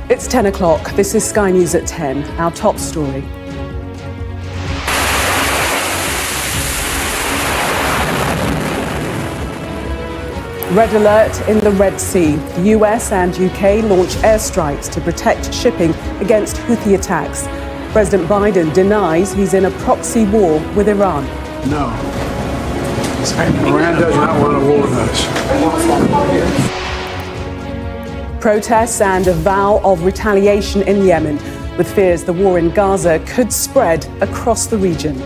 It's 10 o'clock. This is Sky News at 10. Our top story. Red alert in the Red Sea. The US and UK launch airstrikes to protect shipping against Houthi attacks. President Biden denies he's in a proxy war with Iran. No. Iran does not want a war with us. Protests and a vow of retaliation in Yemen, with fears the war in Gaza could spread across the region.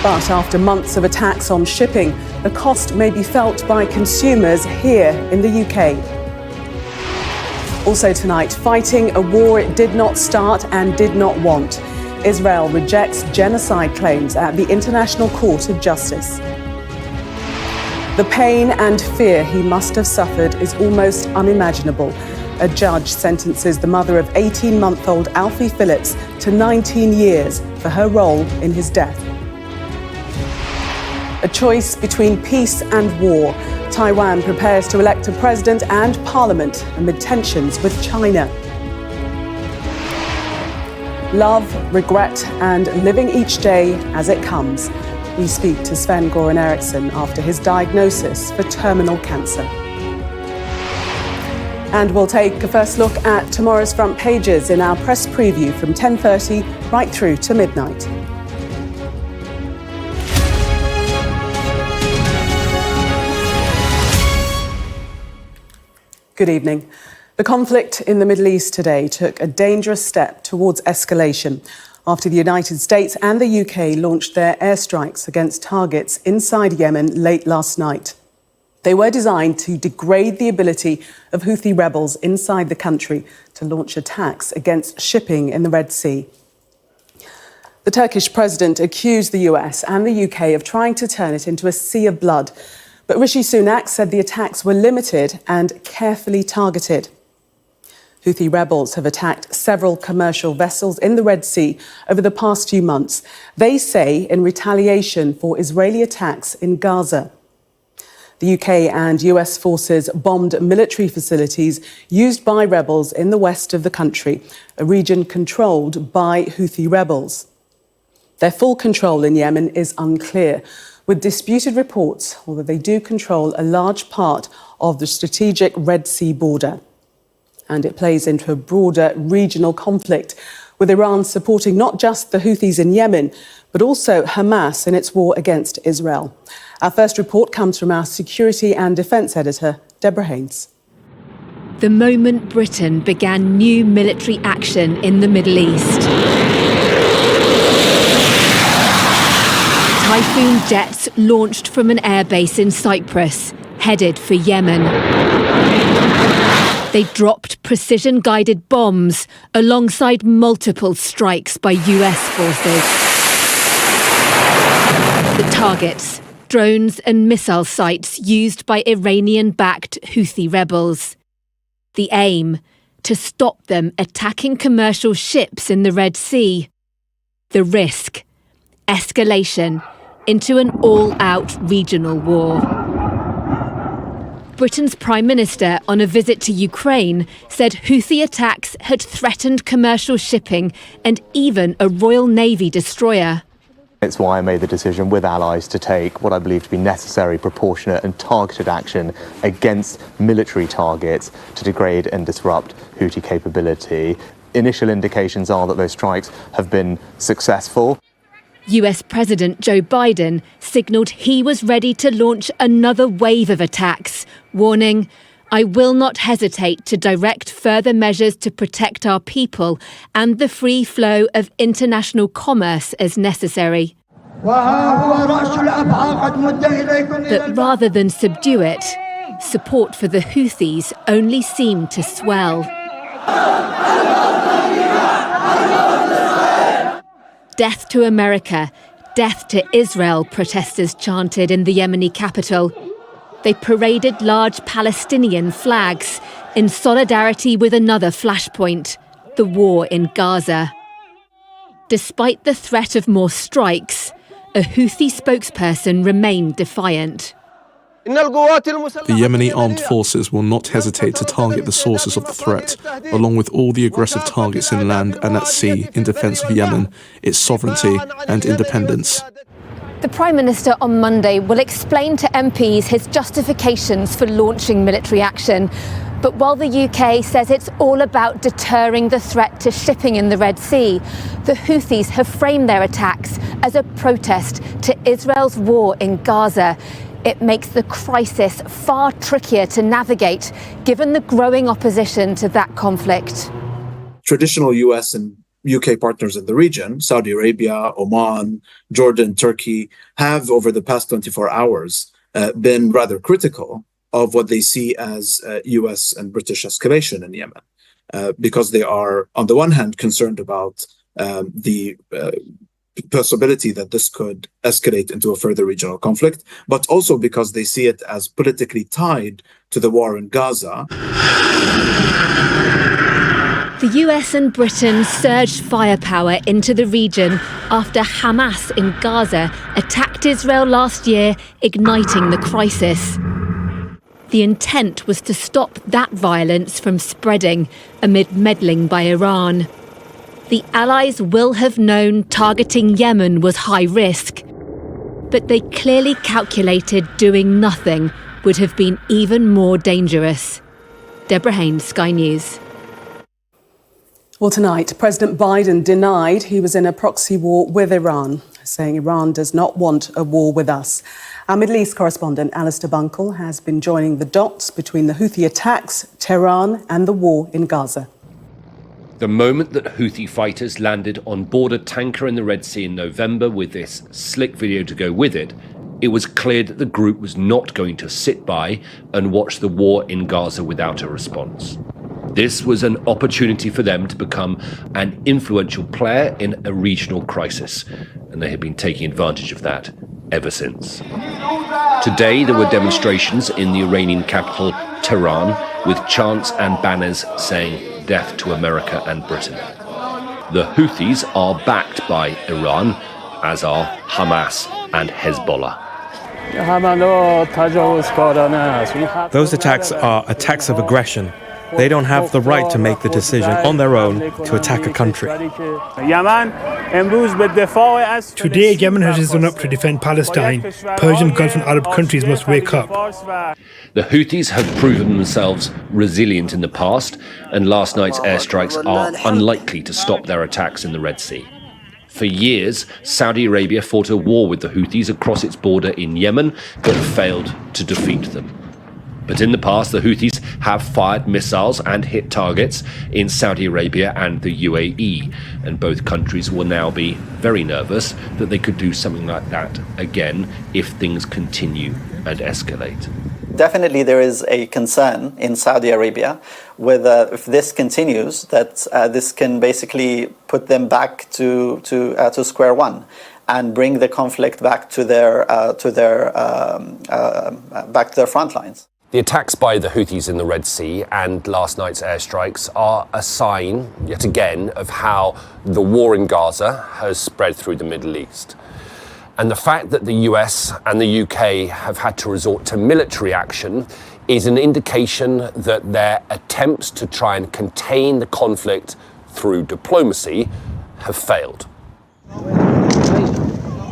But after months of attacks on shipping, the cost may be felt by consumers here in the UK. Also tonight, fighting a war it did not start and did not want. Israel rejects genocide claims at the International Court of Justice. The pain and fear he must have suffered is almost unimaginable. A judge sentences the mother of 18-month-old Alfie Phillips to 19 years for her role in his death. A choice between peace and war. Taiwan prepares to elect a president and parliament amid tensions with China. Love, regret, and living each day as it comes. We speak to Sven-Goran Eriksson after his diagnosis for terminal cancer. And we'll take a first look at tomorrow's front pages in our press preview from 10:30 right through to midnight. Good evening. The conflict in the Middle East today took a dangerous step towards escalation after the United States and the UK launched their airstrikes against targets inside Yemen late last night. They were designed to degrade the ability of Houthi rebels inside the country to launch attacks against shipping in the Red Sea. The Turkish president accused the US and the UK of trying to turn it into a sea of blood. But Rishi Sunak said the attacks were limited and carefully targeted. Houthi rebels have attacked several commercial vessels in the Red Sea over the past few months. They say in retaliation for Israeli attacks in Gaza. The UK and US forces bombed military facilities used by rebels in the west of the country, a region controlled by Houthi rebels. Their full control in Yemen is unclear, with disputed reports, although they do control a large part of the strategic Red Sea border. And it plays into a broader regional conflict, with Iran supporting not just the Houthis in Yemen, but also Hamas in its war against Israel. Our first report comes from our security and defence editor, Deborah Haynes. The moment Britain began new military action in the Middle East. Typhoon jets launched from an airbase in Cyprus, headed for Yemen. They dropped precision-guided bombs alongside multiple strikes by US forces. The targets, drones and missile sites used by Iranian-backed Houthi rebels. The aim, to stop them attacking commercial ships in the Red Sea. The risk, escalation into an all-out regional war. Britain's Prime Minister, on a visit to Ukraine, said Houthi attacks had threatened commercial shipping and even a Royal Navy destroyer. It's why I made the decision with allies to take what I believe to be necessary, proportionate and targeted action against military targets to degrade and disrupt Houthi capability. Initial indications are that those strikes have been successful. US President Joe Biden signalled he was ready to launch another wave of attacks, warning, "I will not hesitate to direct further measures to protect our people and the free flow of international commerce as necessary." But rather than subdue it, support for the Houthis only seemed to swell. Death to America, death to Israel, protesters chanted in the Yemeni capital. They paraded large Palestinian flags in solidarity with another flashpoint, the war in Gaza. Despite the threat of more strikes, a Houthi spokesperson remained defiant. The Yemeni armed forces will not hesitate to target the sources of the threat, along with all the aggressive targets in land and at sea in defence of Yemen, its sovereignty and independence. The Prime Minister on Monday will explain to MPs his justifications for launching military action. But while the UK says it's all about deterring the threat to shipping in the Red Sea, the Houthis have framed their attacks as a protest to Israel's war in Gaza. It makes the crisis far trickier to navigate, given the growing opposition to that conflict. Traditional US and UK partners in the region, Saudi Arabia, Oman, Jordan, Turkey, have over the past 24 hours been rather critical of what they see as US and British escalation in Yemen, because they are, on the one hand, concerned about the possibility that this could escalate into a further regional conflict, but also because they see it as politically tied to the war in Gaza. The US and Britain surged firepower into the region after Hamas in Gaza attacked Israel last year, igniting the crisis. The intent was to stop that violence from spreading amid meddling by Iran. The Allies will have known targeting Yemen was high risk, but they clearly calculated doing nothing would have been even more dangerous. Deborah Haynes, Sky News. Well, tonight, President Biden denied he was in a proxy war with Iran, saying Iran does not want a war with us. Our Middle East correspondent, Alistair Bunkle, has been joining the dots between the Houthi attacks, Tehran and the war in Gaza. The moment that Houthi fighters landed on board a tanker in the Red Sea in November with this slick video to go with it, it was clear that the group was not going to sit by and watch the war in Gaza without a response. This was an opportunity for them to become an influential player in a regional crisis, and they have been taking advantage of that ever since. Today there were demonstrations in the Iranian capital, Tehran, with chants and banners saying death to America and Britain. The Houthis are backed by Iran, as are Hamas and Hezbollah. Those attacks are attacks of aggression. They don't have the right to make the decision on their own to attack a country. Today, Yemen has risen up to defend Palestine. Persian Gulf and Arab countries must wake up. The Houthis have proven themselves resilient in the past, and last night's airstrikes are unlikely to stop their attacks in the Red Sea. For years, Saudi Arabia fought a war with the Houthis across its border in Yemen, but failed to defeat them. But in the past, the Houthis have fired missiles and hit targets in Saudi Arabia and the UAE, and both countries will now be very nervous that they could do something like that again if things continue and escalate. Definitely there is a concern in Saudi Arabia with if this continues, that this can basically put them back to square one and bring the conflict back to their front lines. The attacks by the Houthis in the Red Sea and last night's airstrikes are a sign, yet again, of how the war in Gaza has spread through the Middle East. And the fact that the US and the UK have had to resort to military action is an indication that their attempts to try and contain the conflict through diplomacy have failed.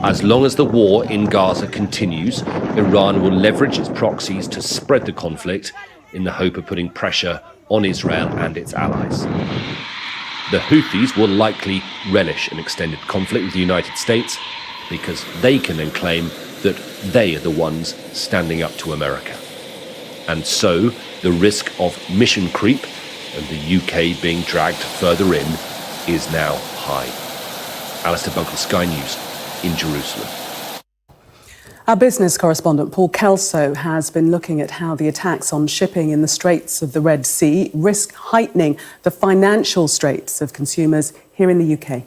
As long as the war in Gaza continues, Iran will leverage its proxies to spread the conflict in the hope of putting pressure on Israel and its allies. The Houthis will likely relish an extended conflict with the United States because they can then claim that they are the ones standing up to America. And so the risk of mission creep and the UK being dragged further in is now high. Alistair Bunkle, Sky News, in Jerusalem. Our business correspondent Paul Kelso has been looking at how the attacks on shipping in the Straits of the Red Sea risk heightening the financial straits of consumers here in the UK.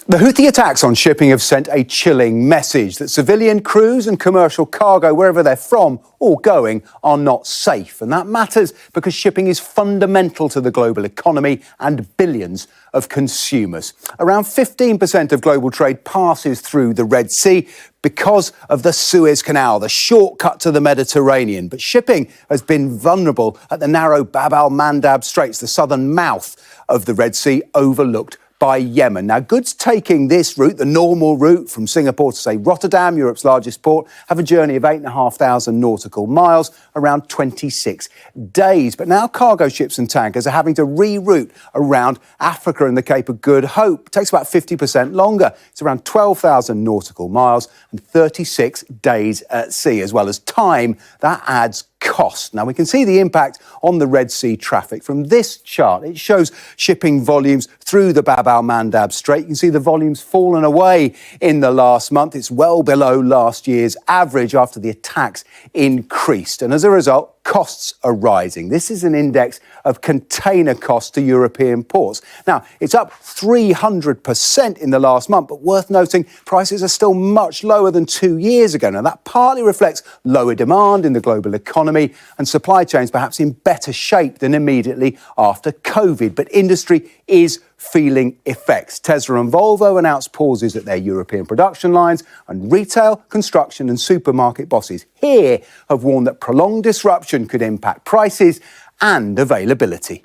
The Houthi attacks on shipping have sent a chilling message that civilian crews and commercial cargo, wherever they're from or going, are not safe. And that matters because shipping is fundamental to the global economy and billions of consumers. Around 15% of global trade passes through the Red Sea because of the Suez Canal, the shortcut to the Mediterranean. But shipping has been vulnerable at the narrow Bab al-Mandab Straits, the southern mouth of the Red Sea, overlooked by Yemen. Now, goods taking this route, the normal route from Singapore to, say, Rotterdam, Europe's largest port, have a journey of 8,500 nautical miles, around 26 days. But now cargo ships and tankers are having to reroute around Africa and the Cape of Good Hope. It takes about 50% longer. It's around 12,000 nautical miles and 36 days at sea, as well as time. That adds cost. Now, we can see the impact on the Red Sea traffic from this chart. It shows shipping volumes through the Bab al-Mandab Strait. You can see the volumes fallen away in the last month. It's well below last year's average after the attacks increased. And as a result, costs are rising. This is an index of container costs to European ports. Now, it's up 300% in the last month, but worth noting, prices are still much lower than 2 years ago. Now, that partly reflects lower demand in the global economy and supply chains perhaps in better shape than immediately after COVID. But industry is feeling effects. Tesla and Volvo announced pauses at their European production lines, and retail, construction and supermarket bosses here have warned that prolonged disruption could impact prices and availability.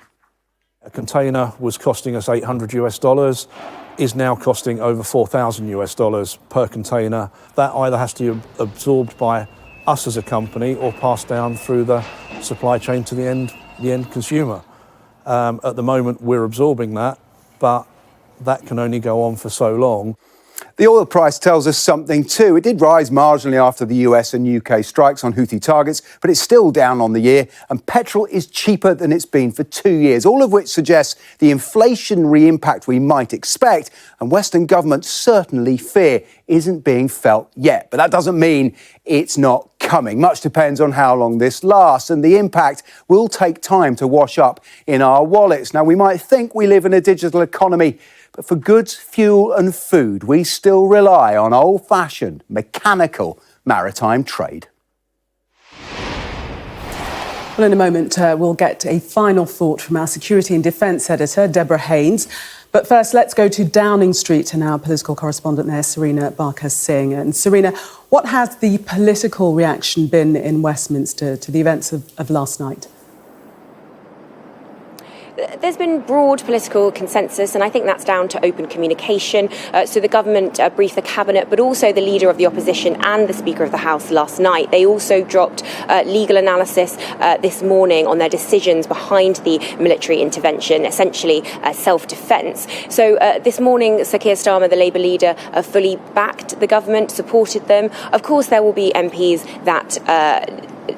A container was costing us $800 is now costing over $4,000 per container. That either has to be absorbed by us as a company or passed down through the supply chain to the end consumer. At the moment, we're absorbing that, but that can only go on for so long. The oil price tells us something too. It did rise marginally after the US and UK strikes on Houthi targets, but it's still down on the year, and petrol is cheaper than it's been for 2 years, all of which suggests the inflationary impact we might expect, and Western governments certainly fear, isn't being felt yet. But that doesn't mean it's not coming. Much depends on how long this lasts, and the impact will take time to wash up in our wallets. Now, we might think we live in a digital economy, but for goods, fuel and food, we still rely on old-fashioned, mechanical maritime trade. Well, in a moment, we'll get a final thought from our security and defence editor, Deborah Haynes. But first, let's go to Downing Street and our political correspondent there, Serena Barker-Singh. And Serena, what has the political reaction been in Westminster to the events of last night? There's been broad political consensus, and I think that's down to open communication. So the government briefed the cabinet, but also the leader of the opposition and the Speaker of the House last night. They also dropped legal analysis this morning on their decisions behind the military intervention, essentially self-defence. So this morning, Sir Keir Starmer, the Labour leader, fully backed the government, supported them. Of course, there will be MPs that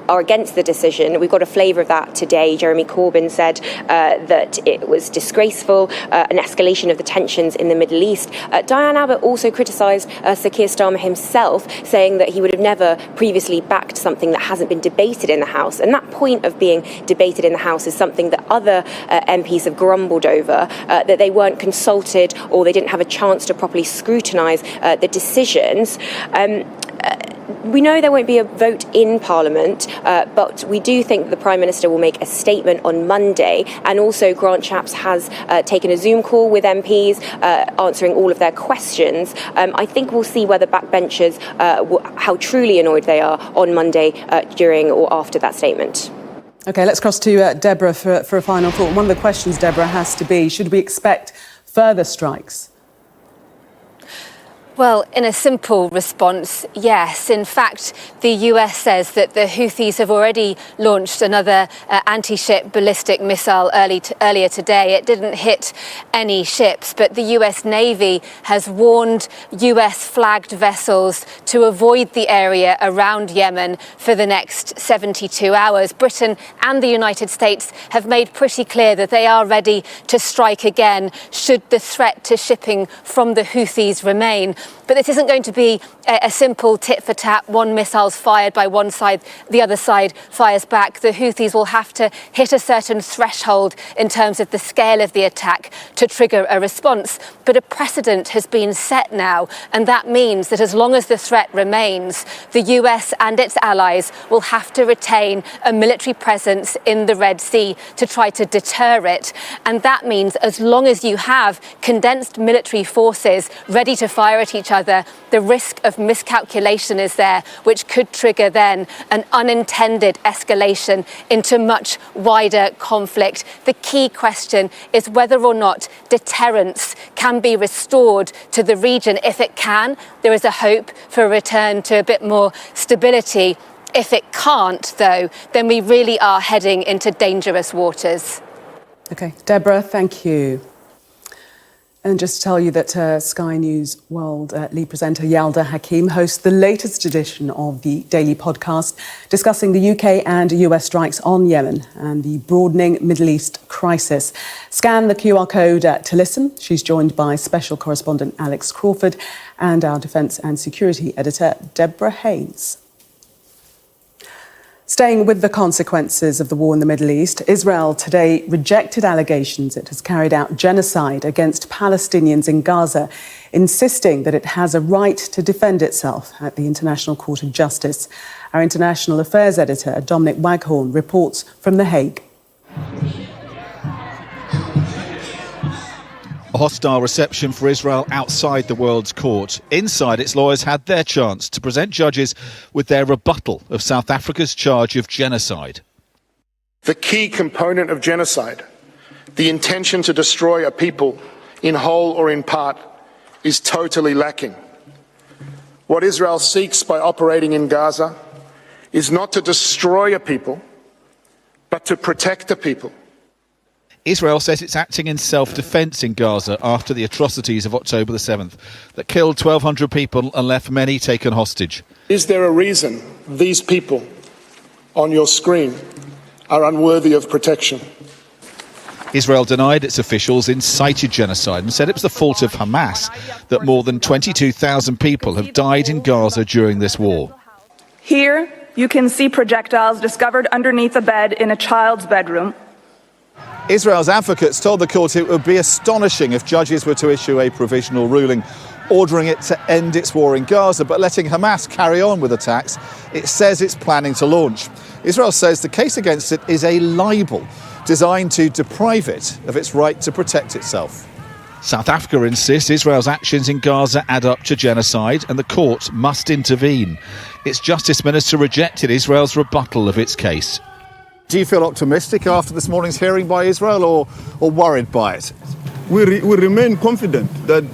are against the decision. We've got a flavour of that today. Jeremy Corbyn said that it was disgraceful, an escalation of the tensions in the Middle East. Diane Abbott also criticised Sir Keir Starmer himself, saying that he would have never previously backed something that hasn't been debated in the House. And that point of being debated in the House is something that other MPs have grumbled over, that they weren't consulted or they didn't have a chance to properly scrutinise the decisions. We know there won't be a vote in Parliament, but we do think that the Prime Minister will make a statement on Monday, and also Grant Shapps has taken a Zoom call with MPs, answering all of their questions. I think we'll see whether backbenchers, how truly annoyed they are on Monday during or after that statement. OK, let's cross to Deborah for a final thought. One of the questions, Deborah, has to be, should we expect further strikes? Well, in a simple response, yes. In fact, the US says that the Houthis have already launched another anti-ship ballistic missile earlier today. It didn't hit any ships, but the US Navy has warned US-flagged vessels to avoid the area around Yemen for the next 72 hours. Britain and the United States have made pretty clear that they are ready to strike again should the threat to shipping from the Houthis remain. But this isn't going to be a simple tit-for-tat, one missile's fired by one side, the other side fires back. The Houthis will have to hit a certain threshold in terms of the scale of the attack to trigger a response. But a precedent has been set now, and that means that as long as the threat remains, the US and its allies will have to retain a military presence in the Red Sea to try to deter it. And that means as long as you have condensed military forces ready to fire at each other, the risk of miscalculation is there, which could trigger then an unintended escalation into much wider conflict. The key question is whether or not deterrence can be restored to the region. If it can, there is a hope for a return to a bit more stability. If it can't, though, then we really are heading into dangerous waters. OK, Deborah, thank you. And just to tell you that Sky News World lead presenter Yalda Hakim hosts the latest edition of the Daily Podcast, discussing the UK and US strikes on Yemen and the broadening Middle East crisis. Scan the QR code to listen. She's joined by special correspondent Alex Crawford and our defence and security editor Deborah Haynes. Staying with the consequences of the war in the Middle East, Israel today rejected allegations it has carried out genocide against Palestinians in Gaza, insisting that it has a right to defend itself at the International Court of Justice. Our international affairs editor, Dominic Waghorn, reports from The Hague. A hostile reception for Israel outside the World's Court. Inside, its lawyers had their chance to present judges with their rebuttal of South Africa's charge of genocide. The key component of genocide, the intention to destroy a people in whole or in part, is totally lacking. What Israel seeks by operating in Gaza is not to destroy a people, but to protect a people. Israel says it's acting in self-defence in Gaza after the atrocities of October the 7th that killed 1,200 people and left many taken hostage. Is there a reason these people on your screen are unworthy of protection? Israel denied its officials incited genocide and said it was the fault of Hamas that more than 22,000 people have died in Gaza during this war. Here, you can see projectiles discovered underneath a bed in a child's bedroom. Israel's advocates told the court it would be astonishing if judges were to issue a provisional ruling ordering it to end its war in Gaza, but letting Hamas carry on with attacks it says it's planning to launch. Israel says the case against it is a libel designed to deprive it of its right to protect itself. South Africa insists Israel's actions in Gaza add up to genocide and the court must intervene. Its justice minister rejected Israel's rebuttal of its case. Do you feel optimistic after this morning's hearing by Israel or worried by it? We remain confident that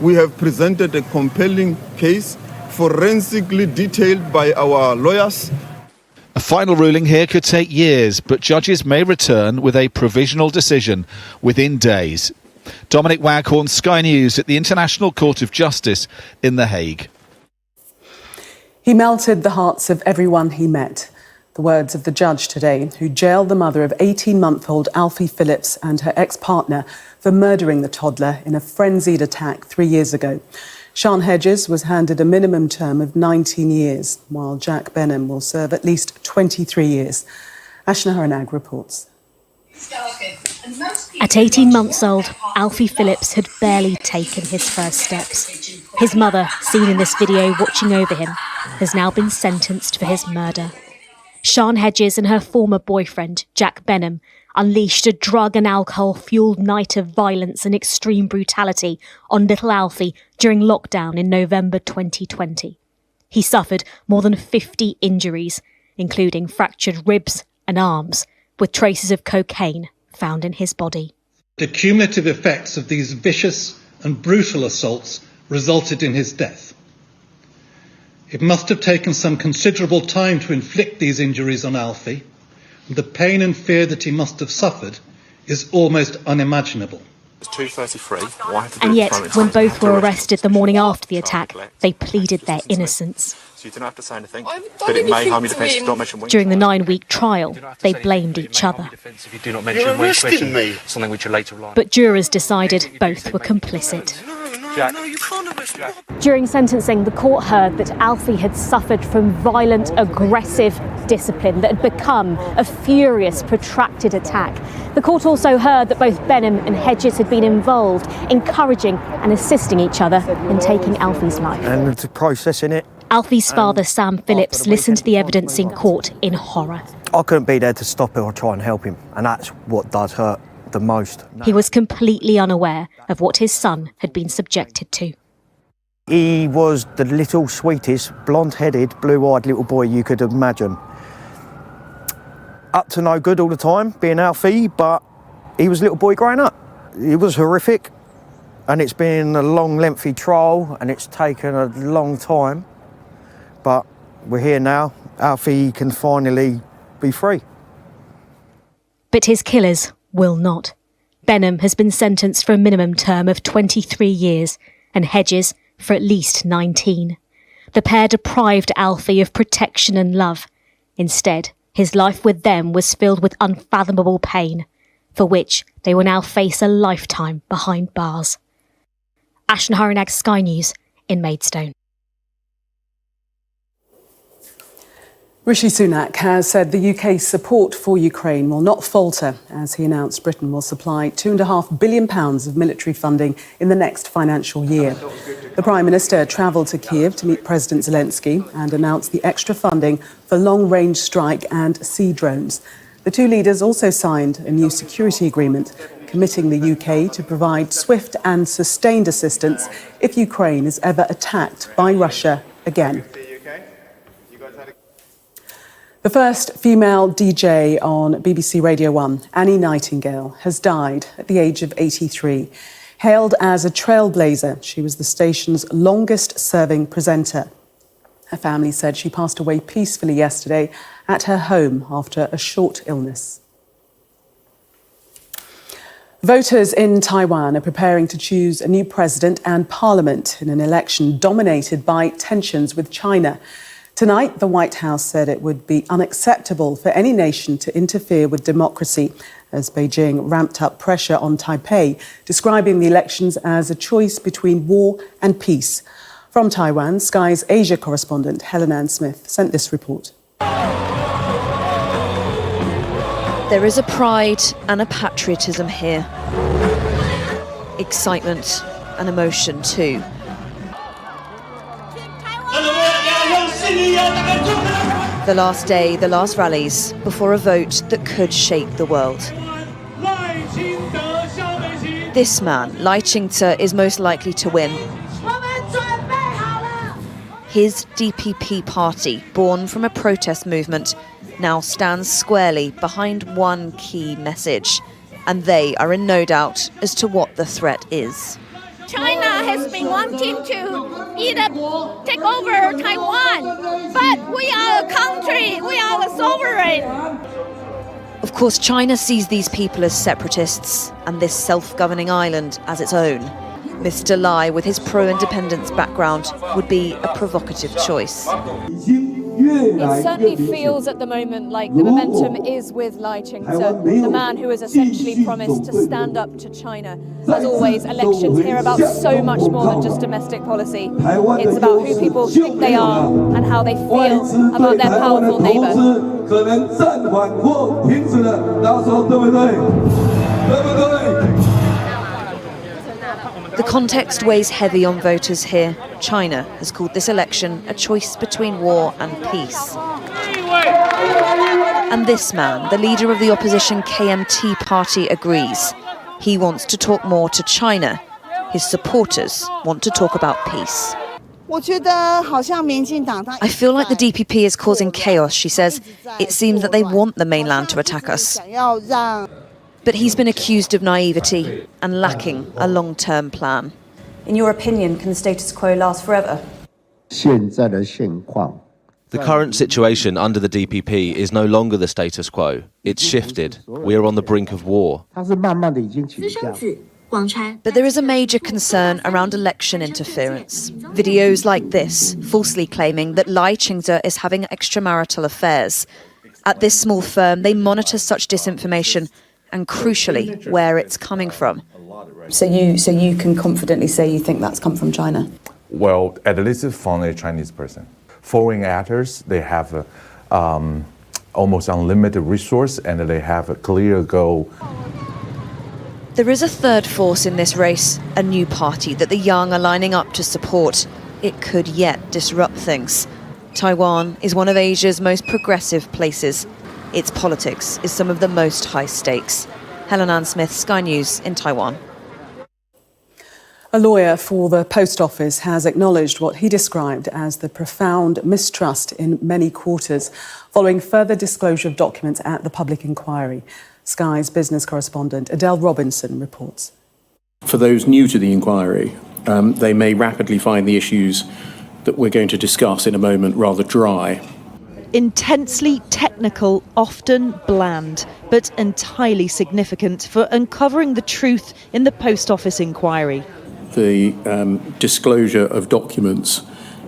we have presented a compelling case, forensically detailed by our lawyers. A final ruling here could take years, but judges may return with a provisional decision within days. Dominic Waghorn, Sky News at the International Court of Justice in The Hague. He melted the hearts of everyone he met. The words of the judge today, who jailed the mother of 18-month-old Alfie Phillips and her ex-partner for murdering the toddler in a frenzied attack 3 years ago. Sian Hedges was handed a minimum term of 19 years, while Jack Benham will serve at least 23 years. Ashna Haranag reports. At 18 months old, Alfie Phillips had barely taken his first steps. His mother, seen in this video watching over him, has now been sentenced for his murder. Sian Hedges and her former boyfriend, Jack Benham, unleashed a drug and alcohol-fuelled night of violence and extreme brutality on little Alfie during lockdown in November 2020. He suffered more than 50 injuries, including fractured ribs and arms, with traces of cocaine found in his body. The cumulative effects of these vicious and brutal assaults resulted in his death. It must have taken some considerable time to inflict these injuries on Alfie, and the pain and fear that he must have suffered is almost unimaginable. It's 2:33. And yet, when both were arrested the morning after the attack, they pleaded their innocence. So you don't have to say anything, but it may harm your defence if you don't mention weak. During the 9-week trial, they blamed each other. You're arresting me. Something which you later lie. But jurors decided both were complicit. No, you can't have During sentencing, the court heard that Alfie had suffered from violent, aggressive discipline that had become a furious, protracted attack. The court also heard that both Benham and Hedges had been involved, encouraging and assisting each other in taking Alfie's life. And processing it. Alfie's father, Sam Phillips, listened to the evidence in court in horror. I couldn't be there to stop it or try and help him, and that's what does hurt the most. He was completely unaware of what his son had been subjected to. He was the little sweetest, blonde-headed, blue-eyed little boy you could imagine. Up to no good all the time, being Alfie, but he was a little boy growing up. It was horrific, and it's been a long, lengthy trial, and it's taken a long time. But we're here now. Alfie can finally be free. But his killers will not. Benham has been sentenced for a minimum term of 23 years and Hedges for at least 19. The pair deprived Alfie of protection and love. Instead, his life with them was filled with unfathomable pain, for which they will now face a lifetime behind bars. Ashton Harinag, Sky News in Maidstone. Rishi Sunak has said the UK's support for Ukraine will not falter as he announced Britain will supply £2.5 billion of military funding in the next financial year. The Prime Minister travelled to Kiev to meet President Zelensky and announced the extra funding for long-range strike and sea drones. The two leaders also signed a new security agreement committing the UK to provide swift and sustained assistance if Ukraine is ever attacked by Russia again. The first female DJ on BBC Radio 1, Annie Nightingale, has died at the age of 83. Hailed as a trailblazer, she was the station's longest-serving presenter. Her family said she passed away peacefully yesterday at her home after a short illness. Voters in Taiwan are preparing to choose a new president and parliament in an election dominated by tensions with China. Tonight, the White House said it would be unacceptable for any nation to interfere with democracy as Beijing ramped up pressure on Taipei, describing the elections as a choice between war and peace. From Taiwan, Sky's Asia correspondent Helen Ann Smith sent this report. There is a pride and a patriotism here. Excitement and emotion too. The last day, the last rallies, before a vote that could shake the world. This man, Lai Ching-te, is most likely to win. His DPP party, born from a protest movement, now stands squarely behind one key message, and they are in no doubt as to what the threat is. China has been wanting to either take over Taiwan, but we are a country, we are a sovereign. Of course, China sees these people as separatists and this self-governing island as its own. Mr. Lai, with his pro-independence background, would be a provocative choice. It certainly feels at the moment like the momentum is with Lai Ching-te, the man who has essentially promised to stand up to China. As always, elections here are about so much more than just domestic policy. It's about who people think they are and how they feel about their powerful neighbour. The context weighs heavy on voters here. China has called this election a choice between war and peace. And this man, the leader of the opposition KMT party, agrees. He wants to talk more to China. His supporters want to talk about peace. I feel like the DPP is causing chaos, she says. It seems that they want the mainland to attack us. But he's been accused of naivety and lacking a long-term plan. In your opinion, can the status quo last forever? The current situation under the DPP is no longer the status quo. It's shifted. We are on the brink of war. But there is a major concern around election interference. Videos like this, falsely claiming that Lai Ching-te is having extramarital affairs. At this small firm, they monitor such disinformation and, crucially, where it's coming from. So you can confidently say you think that's come from China? Well, at least from a Chinese person. Foreign actors, they have almost unlimited resource and they have a clear goal. There is a third force in this race, a new party that the young are lining up to support. It could yet disrupt things. Taiwan is one of Asia's most progressive places. Its politics is some of the most high stakes. Helen Ann Smith, Sky News in Taiwan. A lawyer for the Post Office has acknowledged what he described as the profound mistrust in many quarters following further disclosure of documents at the public inquiry. Sky's business correspondent Adele Robinson reports. For those new to the inquiry, they may rapidly find the issues that we're going to discuss in a moment rather dry. Intensely technical, often bland, but entirely significant for uncovering the truth in the Post Office inquiry. The disclosure of documents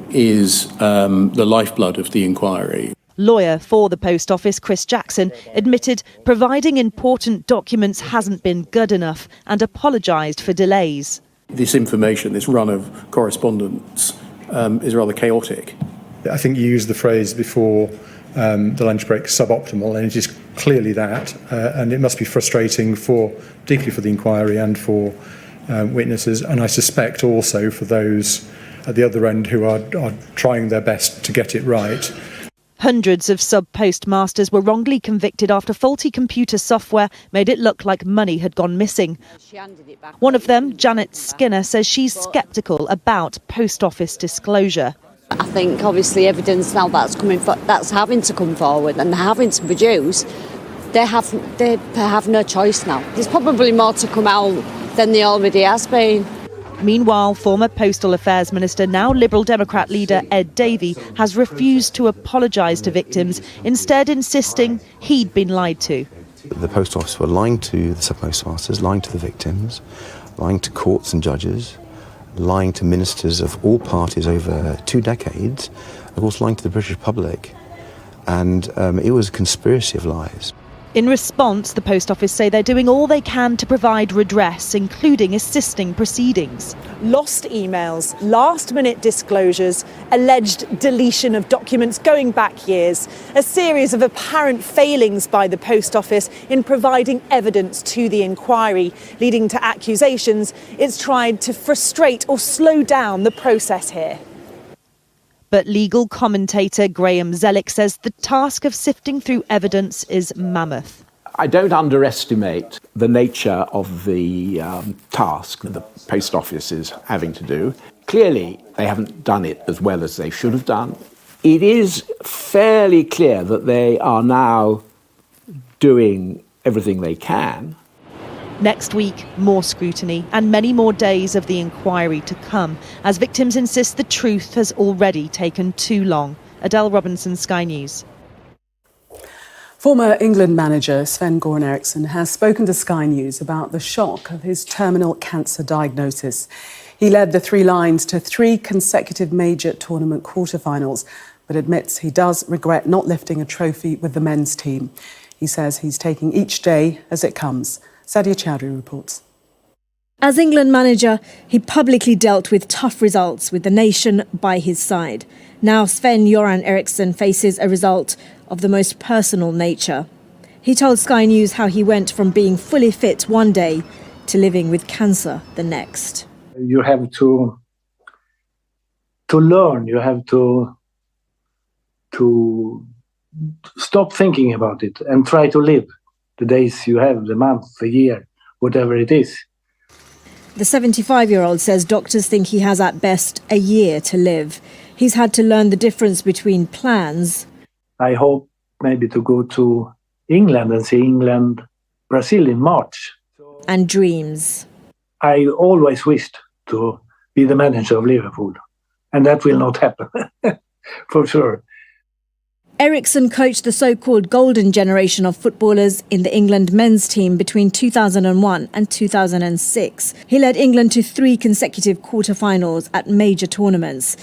is the lifeblood of the inquiry. Lawyer for the Post Office, Chris Jackson, admitted providing important documents hasn't been good enough and apologised for delays. This information, this run of correspondence, is rather chaotic. I think you used the phrase before the lunch break, suboptimal, and it is clearly that. And it must be frustrating deeply for the inquiry and for witnesses, and I suspect also for those at the other end who are trying their best to get it right. Hundreds of sub-postmasters were wrongly convicted after faulty computer software made it look like money had gone missing. One of them, Janet Skinner, says she's sceptical about Post Office disclosure. I think obviously evidence now that's having to come forward and having to produce, they have no choice now. There's probably more to come out than there already has been. Meanwhile, former Postal Affairs Minister, now Liberal Democrat leader Ed Davey, has refused to apologise to victims, instead insisting he'd been lied to. The Post Office were lying to the sub-postmasters, lying to the victims, lying to courts and judges, lying to ministers of all parties over 2 decades, of course lying to the British public, and it was a conspiracy of lies. In response, the Post Office say they're doing all they can to provide redress, including assisting proceedings. Lost emails, last-minute disclosures, alleged deletion of documents going back years, a series of apparent failings by the Post Office in providing evidence to the inquiry, leading to accusations it's tried to frustrate or slow down the process here. But legal commentator Graham Zellick says the task of sifting through evidence is mammoth. I don't underestimate the nature of the task that the Post Office is having to do. Clearly, they haven't done it as well as they should have done. It is fairly clear that they are now doing everything they can. Next week, more scrutiny and many more days of the inquiry to come, as victims insist the truth has already taken too long. Adele Robinson, Sky News. Former England manager Sven-Goran Eriksson has spoken to Sky News about the shock of his terminal cancer diagnosis. He led the Three Lions to 3 consecutive major tournament quarterfinals, but admits he does regret not lifting a trophy with the men's team. He says he's taking each day as it comes. Sadia Chowdhury reports. As England manager, he publicly dealt with tough results with the nation by his side. Now Sven-Goran Eriksson faces a result of the most personal nature. He told Sky News how he went from being fully fit one day to living with cancer the next. You have to learn, you have to stop thinking about it and try to live the days you have, the month, the year, whatever it is. The 75-year-old says doctors think he has at best a year to live. He's had to learn the difference between plans. I hope maybe to go to England and see England-Brazil in March. And dreams. I always wished to be the manager of Liverpool, and that will not happen, for sure. Eriksson coached the so-called golden generation of footballers in the England men's team between 2001 and 2006. He led England to 3 consecutive quarter-finals at major tournaments.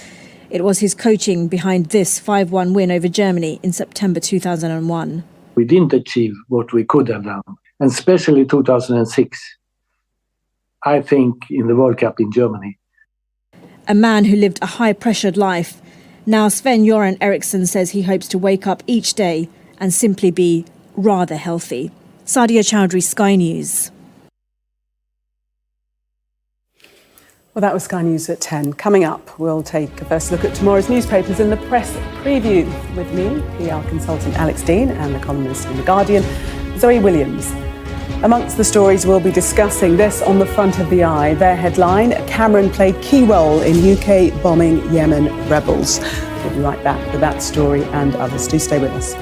It was his coaching behind this 5-1 win over Germany in September 2001. We didn't achieve what we could have done, and especially 2006, I think, in the World Cup in Germany. a man who lived a high-pressured life. Now Sven-Goran Eriksson says he hopes to wake up each day and simply be rather healthy. Sadia Chowdhury, Sky News. Well, that was Sky News at 10. Coming up, we'll take a first look at tomorrow's newspapers in the press preview with me, PR consultant Alex Dean, and the columnist in The Guardian, Zoe Williams. Amongst the stories we'll be discussing, this on the front of the eye. Their headline, Cameron played key role in UK bombing Yemen rebels. We'll be right back with that story and others. Do stay with us.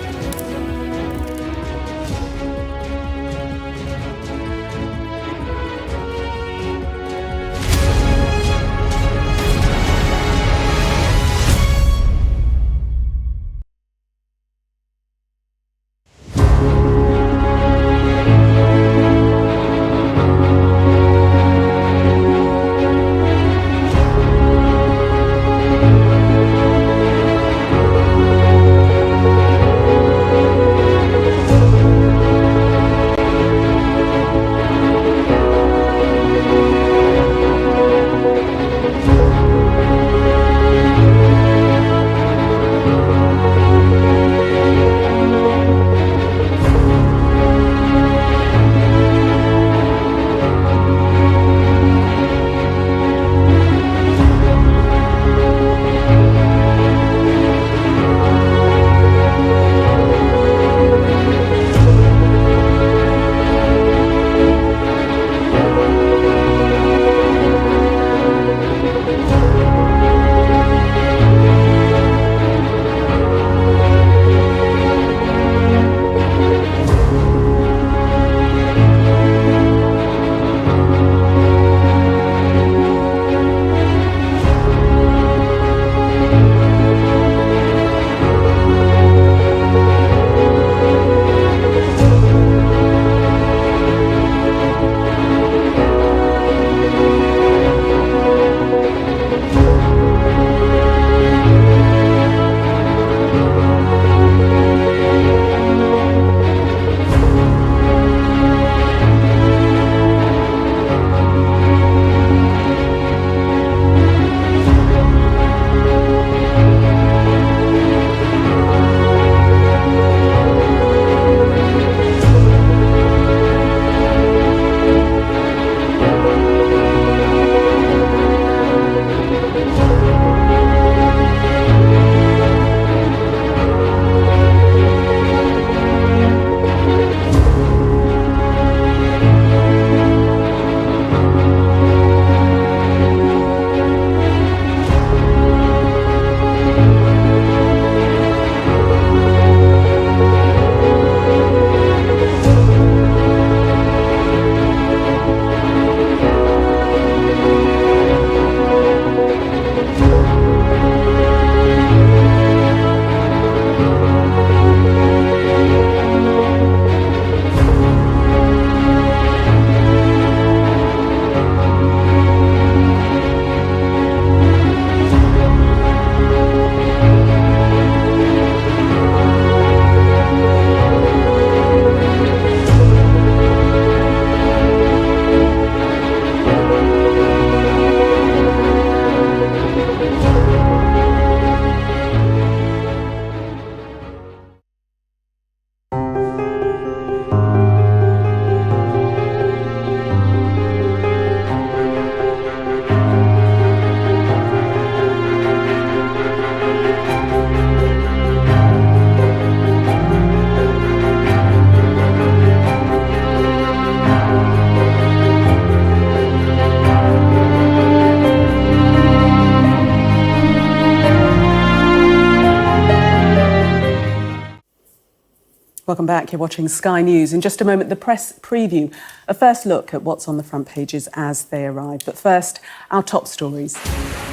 Welcome back. You're watching Sky News. In just a moment, the press preview. A first look at what's on the front pages as they arrive. But first, our top stories.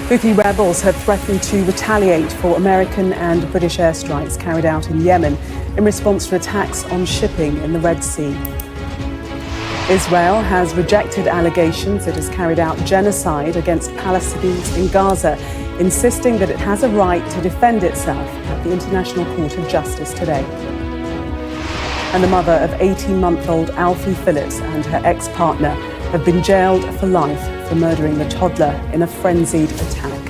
Houthi rebels have threatened to retaliate for American and British airstrikes carried out in Yemen in response to attacks on shipping in the Red Sea. Israel has rejected allegations it has carried out genocide against Palestinians in Gaza, insisting that it has a right to defend itself at the International Court of Justice today. And the mother of 18-month-old Alfie Phillips and her ex-partner have been jailed for life for murdering the toddler in a frenzied attack.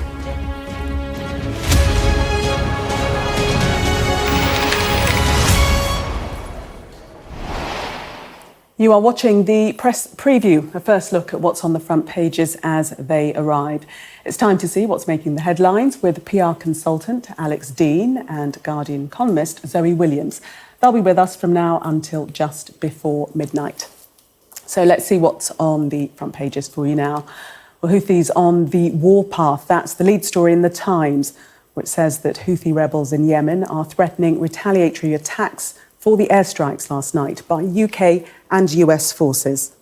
You are watching the press preview, a first look at what's on the front pages as they arrive. It's time to see what's making the headlines with PR consultant Alex Dean and Guardian columnist Zoe Williams. They'll be with us from now until just before midnight. So let's see what's on the front pages for you now. Well, Houthis on the warpath. That's the lead story in The Times, which says that Houthi rebels in Yemen are threatening retaliatory attacks for the airstrikes last night by UK and US forces.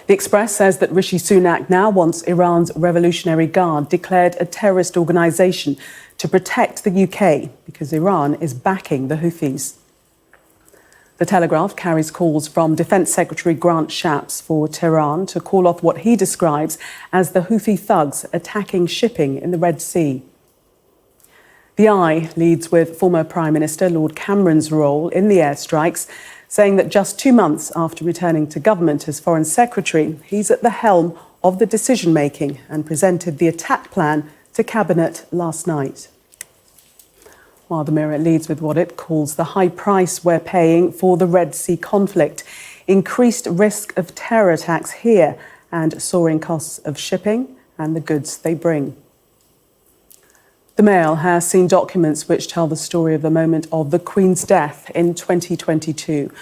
The Express says that Rishi Sunak now wants Iran's Revolutionary Guard declared a terrorist organisation to protect the UK because Iran is backing the Houthis. The Telegraph carries calls from Defence Secretary Grant Shapps for Tehran to call off what he describes as the Houthi thugs attacking shipping in the Red Sea. The Eye leads with former Prime Minister Lord Cameron's role in the airstrikes, saying that just 2 months after returning to government as Foreign Secretary, he's at the helm of the decision-making and presented the attack plan to Cabinet last night. While the Mirror leads with what it calls the high price we're paying for the Red Sea conflict, increased risk of terror attacks here and soaring costs of shipping and the goods they bring. The Mail has seen documents which tell the story of the moment of the Queen's death in 2022,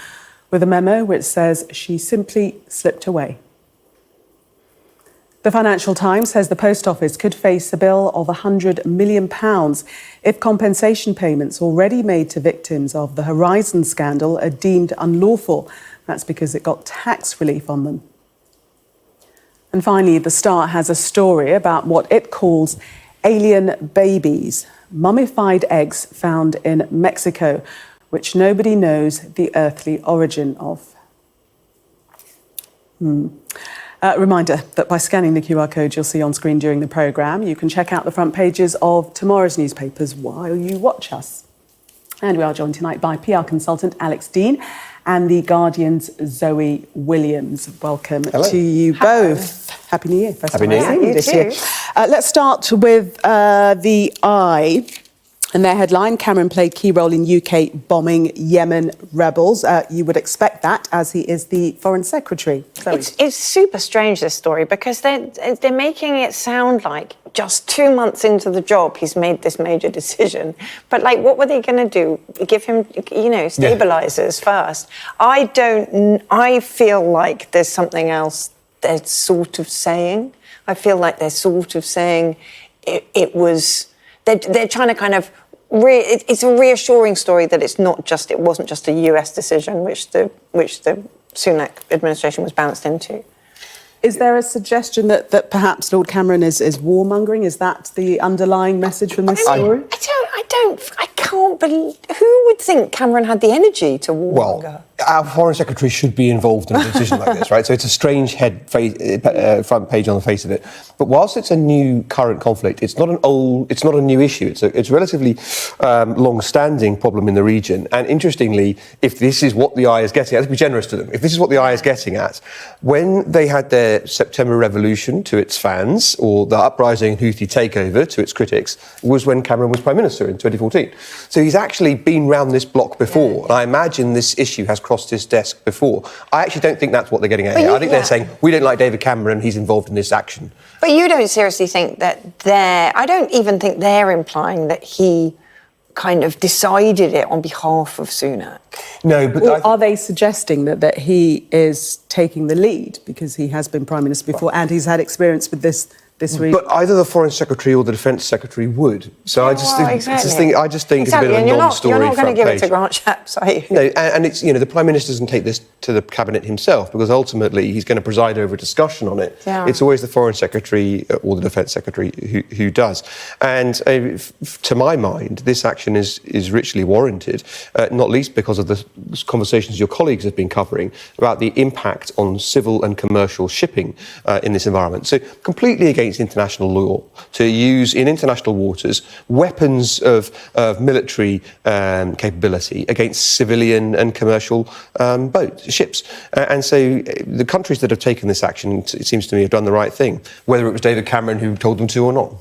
with a memo which says she simply slipped away. The Financial Times says the Post Office could face a bill of £100 million if compensation payments already made to victims of the Horizon scandal are deemed unlawful. That's because it got tax relief on them. And finally, The Star has a story about what it calls alien babies, mummified eggs found in Mexico, which nobody knows the earthly origin of. Reminder that by scanning the QR code you'll see on screen during the programme, you can check out the front pages of tomorrow's newspapers while you watch us. And we are joined tonight by PR consultant Alex Dean and The Guardian's Zoe Williams. Welcome to you both. Happy New Year. Happy New Year. This year. Let's start with The Eye. And their headline, Cameron played key role in UK bombing Yemen rebels. You would expect that, as he is the Foreign Secretary. It's super strange, this story, because they're making it sound like just 2 months into the job, he's made this major decision. But, like, what were they going to do? Give him, stabilisers first? I feel like there's something else they're sort of saying. I feel like they're sort of saying it was... They're trying to kind of... it's a reassuring story that it wasn't just a US decision which the Sunak administration was bounced into. Is there a suggestion that perhaps Lord Cameron is warmongering? Is that the underlying message from this story? I can't believe... Who would think Cameron had the energy to warmonger? Well, our Foreign Secretary should be involved in a decision like this, right? So it's a strange front page on the face of it. But whilst it's a new current conflict, it's not a new issue. It's a relatively long-standing problem in the region. And interestingly, if this is what the Eye is getting at, let's be generous to them. If this is what the Eye is getting at, when they had their September revolution to its fans, or the uprising Houthi takeover to its critics, was when Cameron was Prime Minister in 2014. So he's actually been round this block before. And I imagine this issue has crossed his desk before. I actually don't think that's what they're getting at here. I think they're saying, we don't like David Cameron, he's involved in this action. But you don't seriously think that I don't even think they're implying that he kind of decided it on behalf of Sunak. No, but... Or are they suggesting that he is taking the lead because he has been Prime Minister before and he's had experience with this region? But either the Foreign Secretary or the Defence Secretary would. So I just think it's a bit of a non-story. You're not going to give it to Grant Shapps, are you? No, and it's, the Prime Minister doesn't take this to the Cabinet himself because ultimately he's going to preside over a discussion on it. Yeah. It's always the Foreign Secretary or the Defence Secretary who does. And to my mind, this action is richly warranted, not least because of the conversations your colleagues have been covering about the impact on civil and commercial shipping in this environment. So completely against international law to use in international waters weapons of military capability against civilian and commercial ships. And so the countries that have taken this action, it seems to me, have done the right thing, whether it was David Cameron who told them to or not.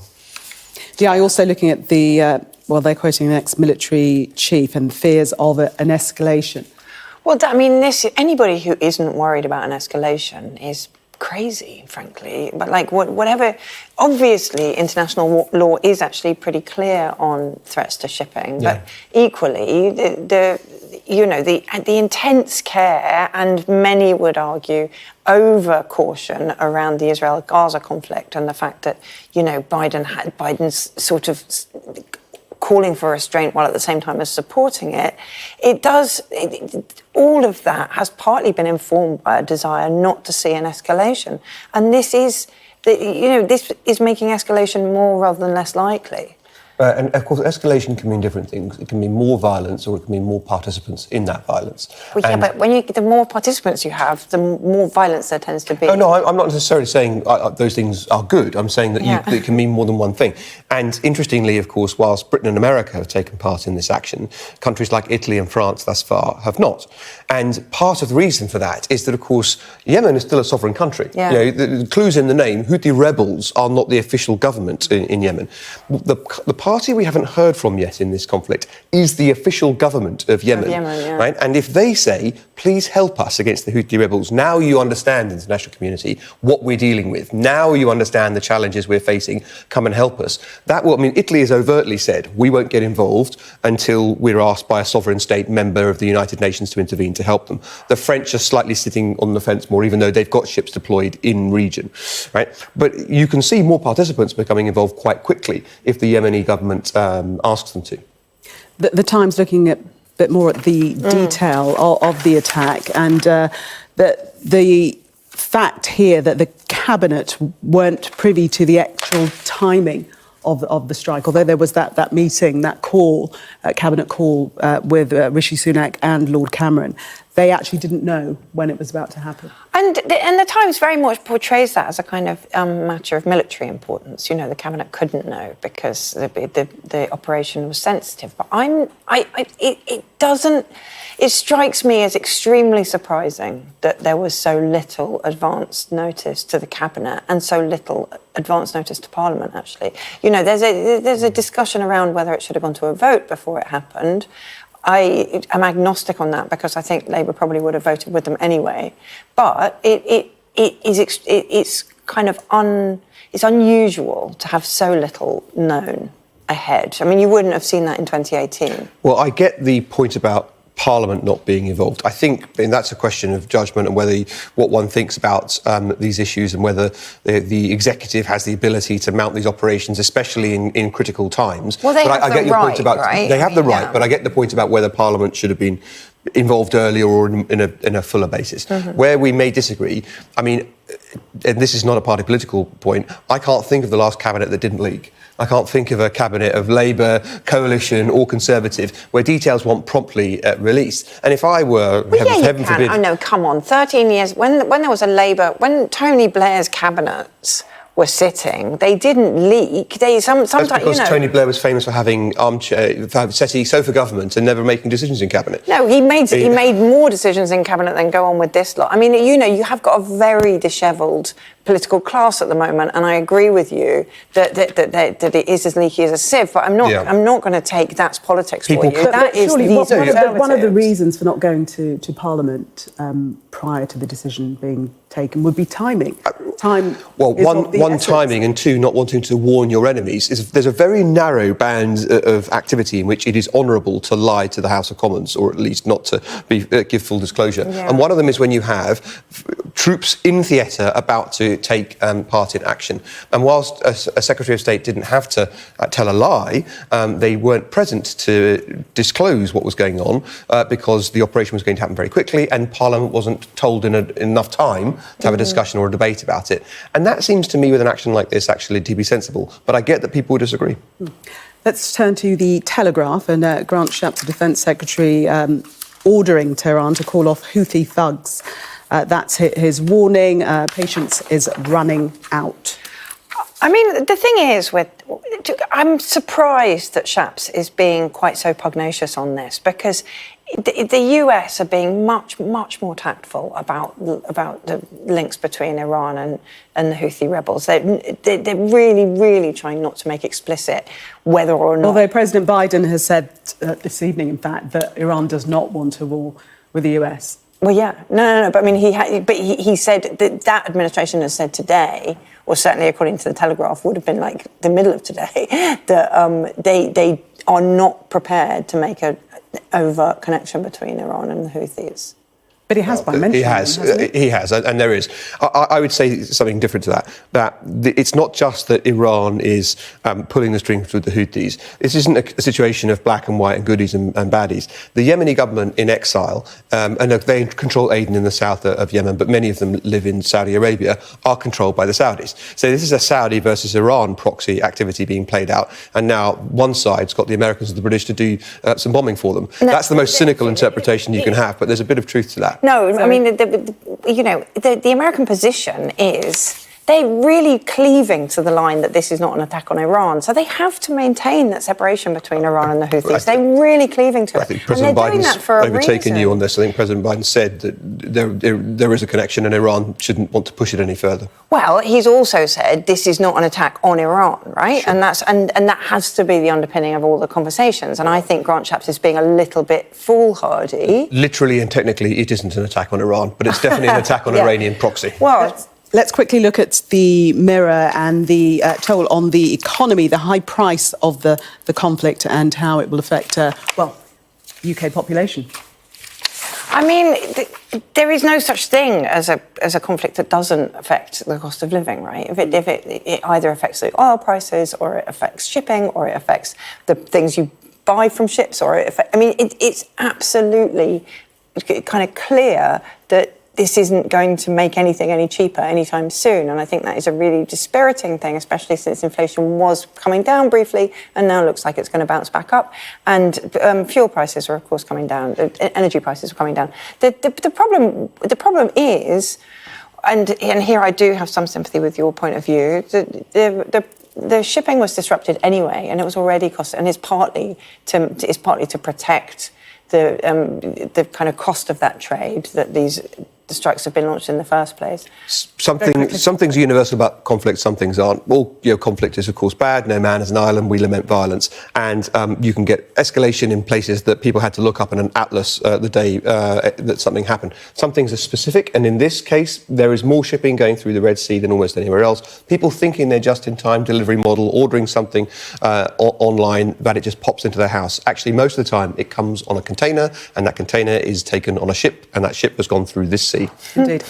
Yeah, also looking at they're quoting an ex-military chief and fears of an escalation. Well, I mean, anybody who isn't worried about an escalation is crazy, frankly. But like whatever, obviously international law is actually pretty clear on threats to shipping. Yeah. But equally, the intense care and many would argue over caution around the Israel-Gaza conflict and the fact that Biden's sort of calling for restraint while at the same time as supporting it, all of that has partly been informed by a desire not to see an escalation. And this is making escalation more rather than less likely. And of course, escalation can mean different things. It can mean more violence, or it can mean more participants in that violence. Well, yeah, but the more participants you have, the more violence there tends to be. Oh, no, I'm not necessarily saying those things are good. I'm saying that it can mean more than one thing. And interestingly, of course, whilst Britain and America have taken part in this action, countries like Italy and France thus far have not. And part of the reason for that is that, of course, Yemen is still a sovereign country. Yeah. The clue's in the name. Houthi rebels are not the official government in Yemen. The party we haven't heard from yet in this conflict is the official government of Yemen. Right? And if they say, please help us against the Houthi rebels, now you understand, the international community, what we're dealing with. Now you understand the challenges we're facing. Come and help us. Italy has overtly said, we won't get involved until we're asked by a sovereign state member of the United Nations to intervene to help them. The French are slightly sitting on the fence more, even though they've got ships deployed in region. Right? But you can see more participants becoming involved quite quickly if the Yemeni government asks them to. The Times looking a bit more at the detail of the attack, and the fact here that the cabinet weren't privy to the actual timing of the strike, although there was that meeting, that call, cabinet call with Rishi Sunak and Lord Cameron. They actually didn't know when it was about to happen. And the Times very much portrays that as a kind of matter of military importance. The cabinet couldn't know because the operation was sensitive. But it strikes me as extremely surprising that there was so little advance notice to the cabinet and so little advance notice to Parliament. Actually, there's a discussion around whether it should have gone to a vote before it happened. I am agnostic on that because I think Labour probably would have voted with them anyway. But it's kind of it's unusual to have so little known ahead. I mean, you wouldn't have seen that in 2018. Well, I get the point about Parliament not being involved. I think that's a question of judgment and what one thinks about these issues and whether the executive has the ability to mount these operations, especially in critical times. Well, they have the right, right? They have the right, but I get the point about whether Parliament should have been involved earlier or in a fuller basis. Mm-hmm. Where we may disagree, I mean, and this is not a party political point, I can't think of the last cabinet that didn't leak. I can't think of a cabinet of Labour, Coalition or Conservative where details weren't promptly released. And if I were, heaven forbid... I know, come on, 13 years, when there was a Labour, when Tony Blair's cabinets were sitting, they didn't leak. Sometimes, that's because Tony Blair was famous for having settee sofa government and never making decisions in cabinet. No, he made more decisions in cabinet than go on with this lot. I mean, you have got a very dishevelled political class at the moment, and I agree with you that it is as leaky as a sieve. But I'm not going to take that's politics for you. That is one of the reasons for not going to Parliament prior to the decision being taken would be timing. One, timing, and two, not wanting to warn your enemies. There's a very narrow band of activity in which it is honourable to lie to the House of Commons, or at least not to give full disclosure. Yeah. And one of them is when you have troops in theatre about to take part in action. And whilst a Secretary of State didn't have to tell a lie, they weren't present to disclose what was going on because the operation was going to happen very quickly and Parliament wasn't told in enough time to have a discussion or a debate about it. And that seems to me, with an action like this, actually to be sensible. But I get that people would disagree. Let's turn to the Telegraph and Grant Shapps, the Defence Secretary, ordering Tehran to call off Houthi thugs. That's his warning. Patience is running out. I mean, the thing is, I'm surprised that Shapps is being quite so pugnacious on this because the US are being much, much more tactful about the links between Iran and the Houthi rebels. They're really, really trying not to make explicit whether or not... Although President Biden has said this evening, in fact, that Iran does not want a war with the US. Well, yeah, no. But I mean, he said that administration has said today, or certainly according to the Telegraph, would have been like the middle of today, that they are not prepared to make an overt connection between Iran and the Houthis. But he has by mentioning He has, and there is. I would say something different to that it's not just that Iran is pulling the strings with the Houthis. This isn't a situation of black and white and goodies and baddies. The Yemeni government in exile, and they control Aden in the south of Yemen, but many of them live in Saudi Arabia, are controlled by the Saudis. So this is a Saudi versus Iran proxy activity being played out, and now one side's got the Americans and the British to do some bombing for them. That's the most cynical interpretation you can have, but there's a bit of truth to that. No, I mean, the American position is they're really cleaving to the line that this is not an attack on Iran. So they have to maintain that separation between Iran and the Houthis. They're really cleaving to it. I think President Biden's overtaken you on this. I think President Biden said that there is a connection and Iran shouldn't want to push it any further. Well, he's also said this is not an attack on Iran, right? Sure. And that has to be the underpinning of all the conversations. And I think Grant Shapps is being a little bit foolhardy. Literally and technically, it isn't an attack on Iran, but it's definitely an attack on Iranian proxy. Well, let's quickly look at the Mirror and the toll on the economy, the high price of the conflict and how it will affect, UK population. I mean, there is no such thing as a conflict that doesn't affect the cost of living, right? If it either affects the oil prices, or it affects shipping, or it affects the things you buy from ships, or it's absolutely kind of clear that this isn't going to make anything any cheaper anytime soon. And I think that is a really dispiriting thing, especially since inflation was coming down briefly and now looks like it's going to bounce back up. And fuel prices are, of course, coming down. Energy prices are coming down. The problem is, and here I do have some sympathy with your point of view, the shipping was disrupted anyway, and it was already cost, and it's partly to protect the kind of cost of that trade that the strikes have been launched in the first place. Some things are universal about conflict, some things aren't. All conflict is, of course, bad. No man is an island. We lament violence. And you can get escalation in places that people had to look up in an atlas the day that something happened. Some things are specific, and in this case, there is more shipping going through the Red Sea than almost anywhere else. People thinking they're just-in-time delivery model, ordering something online, that it just pops into their house. Actually, most of the time, it comes on a container, and that container is taken on a ship, and that ship has gone through this sea. Indeed.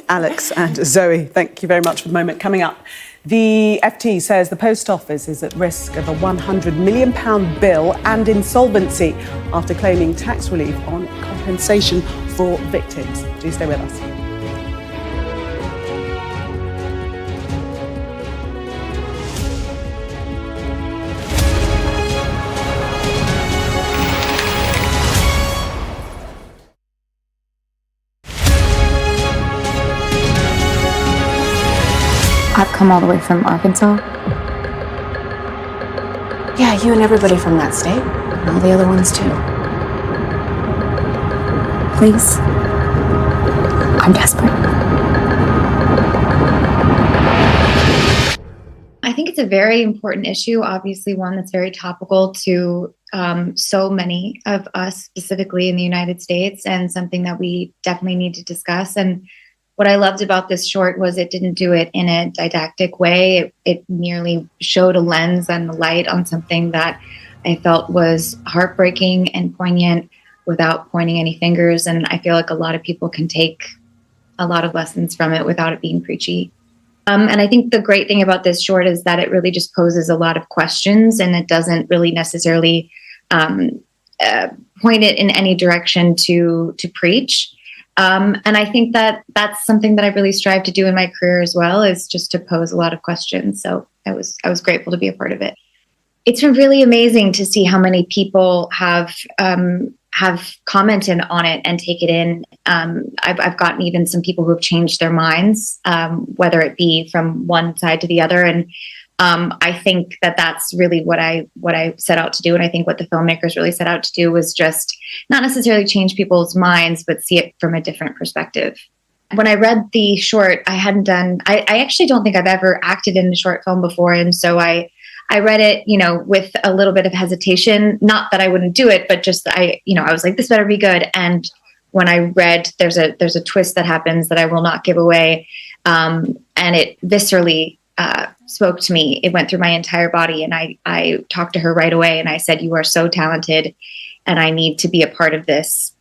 Alex and Zoe, thank you very much for the moment. Coming up, the FT says the Post Office is at risk of a £100 million bill and insolvency after claiming tax relief on compensation for victims. Do stay with us. I've come all the way from Arkansas. Yeah, you and everybody from that state. And all the other ones, too. Please. I'm desperate. I think it's a very important issue, obviously one that's very topical to so many of us, specifically in the United States, and something that we definitely need to discuss. And what I loved about this short was it didn't do it in a didactic way. It merely showed a lens and a light on something that I felt was heartbreaking and poignant without pointing any fingers. And I feel like a lot of people can take a lot of lessons from it without it being preachy. And I think the great thing about this short is that it really just poses a lot of questions, and it doesn't really necessarily point it in any direction to preach. And I think that that's something that I really strive to do in my career as well, is just to pose a lot of questions. So I was grateful to be a part of it. It's been really amazing to see how many people have commented on it and take it in. I've gotten even some people who have changed their minds, whether it be from one side to the other. And I think that that's really what I set out to do. And I think what the filmmakers really set out to do was just not necessarily change people's minds, but see it from a different perspective. When I read the short, I actually don't think I've ever acted in a short film before. And so I read it, with a little bit of hesitation, not that I wouldn't do it, but just I was like, this better be good. And when I read, there's a twist that happens that I will not give away, and it viscerally spoke to me. It went through my entire body, and I talked to her right away, and I said, "You are so talented, and I need to be a part of this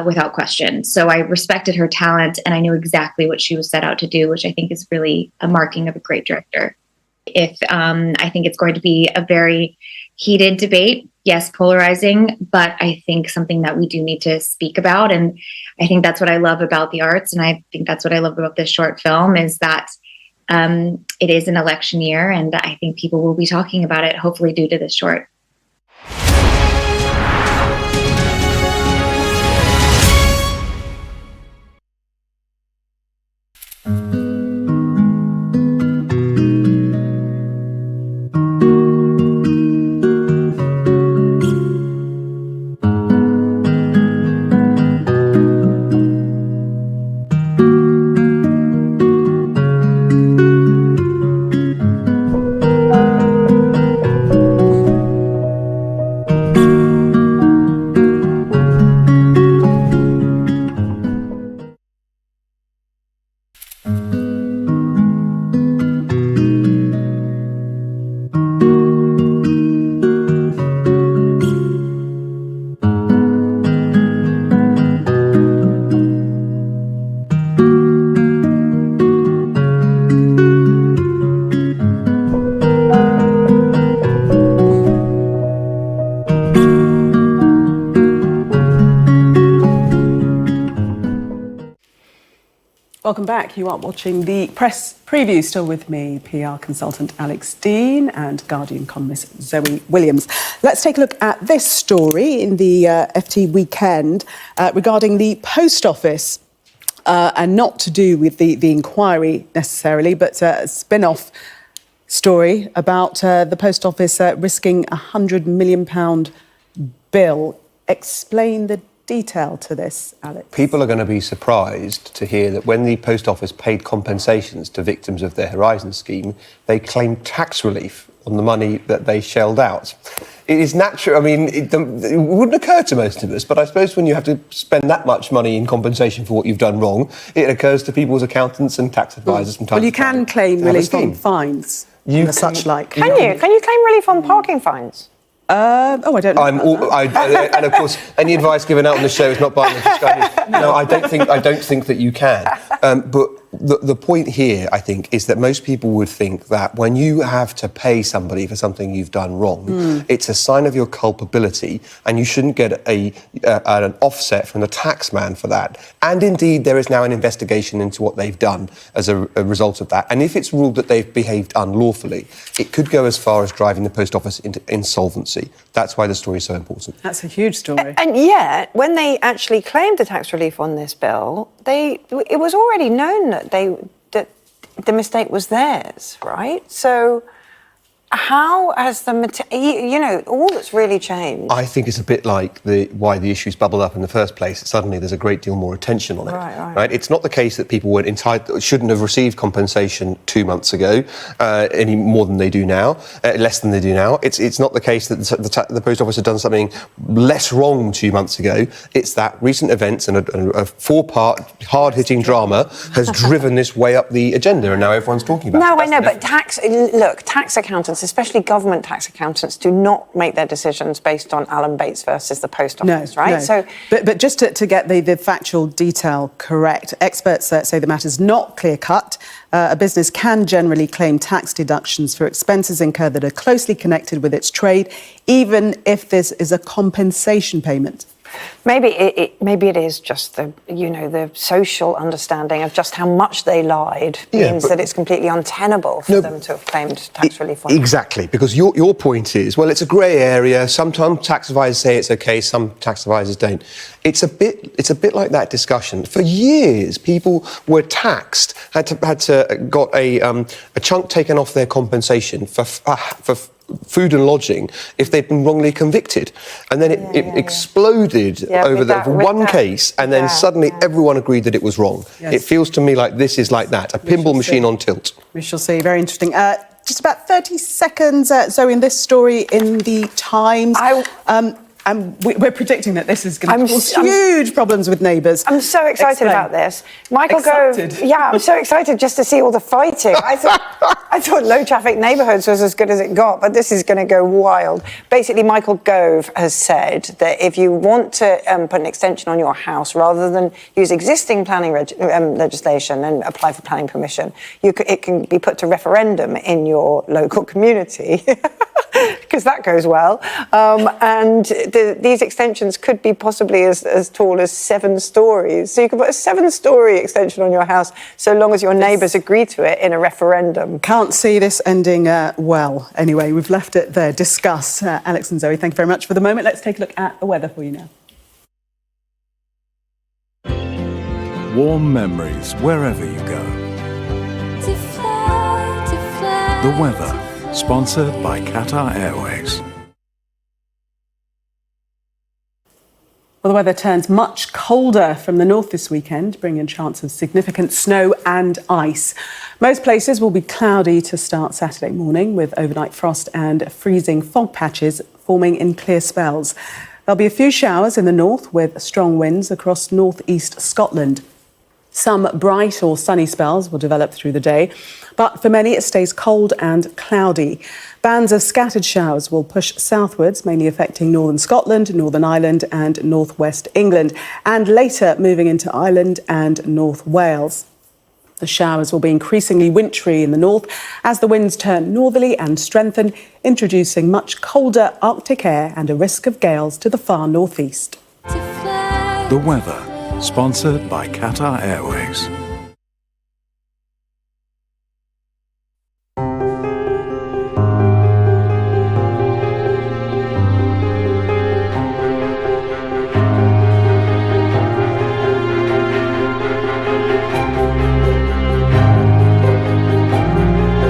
without question." So I respected her talent, and I knew exactly what she was set out to do, which I think is really a marking of a great director. I think it's going to be a very heated debate, yes, polarizing, but I think something that we do need to speak about. And I think that's what I love about the arts, and I think that's what I love about this short film, is that it is an election year, and I think people will be talking about it, hopefully due to this short. Welcome back. You are watching the press preview. Still with me, PR consultant Alex Dean and Guardian columnist Zoe Williams. Let's take a look at this story in the FT weekend regarding the post office, and not to do with the inquiry necessarily, but a spin-off story about the post office risking a £100 million bill. Explain the detail to this, Alex. People are going to be surprised to hear that when the Post Office paid compensations to victims of their Horizon scheme, they claimed tax relief on the money that they shelled out. It is natural. I mean, it wouldn't occur to most of us, but I suppose when you have to spend that much money in compensation for what you've done wrong, it occurs to people's accountants and tax advisors from time Well, you to time. can claim relief on fines and such like. Can you? Can you claim relief on parking fines? I don't know. And of course, any advice given out on the show is not binding. No, I don't think that you can. But the point here, I think, is that most people would think that when you have to pay somebody for something you've done wrong, it's a sign of your culpability, and you shouldn't get an offset from the tax man for that. And indeed, there is now an investigation into what they've done as a result of that. And if it's ruled that they've behaved unlawfully, it could go as far as driving the post office into insolvency. That's why the story is so important. That's a huge story. And yet, when they actually claimed the tax relief on this bill, it was already known that the mistake was theirs, right? So how has all that's really changed? I think it's a bit like why the issues bubbled up in the first place. Suddenly there's a great deal more attention on it. Right? It's not the case that people weren't entitled, shouldn't have received compensation 2 months ago, any more than they do now, less than they do now. It's not the case that the Post Office had done something less wrong 2 months ago. It's that recent events and a 4-part hard-hitting drama has driven this way up the agenda, and now everyone's talking about it. No, I know, but tax accountants, especially government tax accountants, do not make their decisions based on Alan Bates versus the Post Office, right? No. So, but just to get the factual detail correct, experts say the matter's not clear-cut. A business can generally claim tax deductions for expenses incurred that are closely connected with its trade, even if this is a compensation payment. Maybe it is just the social understanding of just how much they lied means that it's completely untenable for them to have claimed tax relief on it. Exactly, because your point is, well, it's a grey area. Sometimes tax advisors say it's okay, some tax advisors don't. It's a bit like that discussion. For years, people were taxed, had to got a chunk taken off their compensation for food and lodging if they'd been wrongly convicted. And then it exploded over one case, and then suddenly everyone agreed that it was wrong. Yes. It feels to me like this is like that, a pinball machine on tilt. We shall see. Very interesting. Just about 30 seconds, Zoe, in this story in the Times. And we're predicting that this is going to cause huge problems with neighbours. I'm so excited about this. Michael Gove. Yeah, I'm so excited just to see all the fighting. I thought low traffic neighbourhoods was as good as it got, but this is going to go wild. Basically, Michael Gove has said that if you want to put an extension on your house, rather than use existing planning legislation and apply for planning permission, it can be put to referendum in your local community. Because that goes well. And these extensions could be possibly as tall as 7 stories. So you can put a 7-story extension on your house so long as your neighbours agree to it in a referendum. Can't see this ending well. Anyway, we've left it there. Discuss. Alex and Zoe, thank you very much for the moment. Let's take a look at the weather for you now. Warm memories wherever you go. The weather. Sponsored by Qatar Airways. Well, the weather turns much colder from the north this weekend, bringing a chance of significant snow and ice. Most places will be cloudy to start Saturday morning, with overnight frost and freezing fog patches forming in clear spells. There'll be a few showers in the north, with strong winds across north-east Scotland. Some bright or sunny spells will develop through the day, but for many it stays cold and cloudy. Bands of scattered showers will push southwards, mainly affecting northern Scotland, Northern Ireland and northwest England, and later moving into Ireland and North Wales. The showers will be increasingly wintry in the north as the winds turn northerly and strengthen, introducing much colder Arctic air and a risk of gales to the far northeast. The weather. Sponsored by Qatar Airways.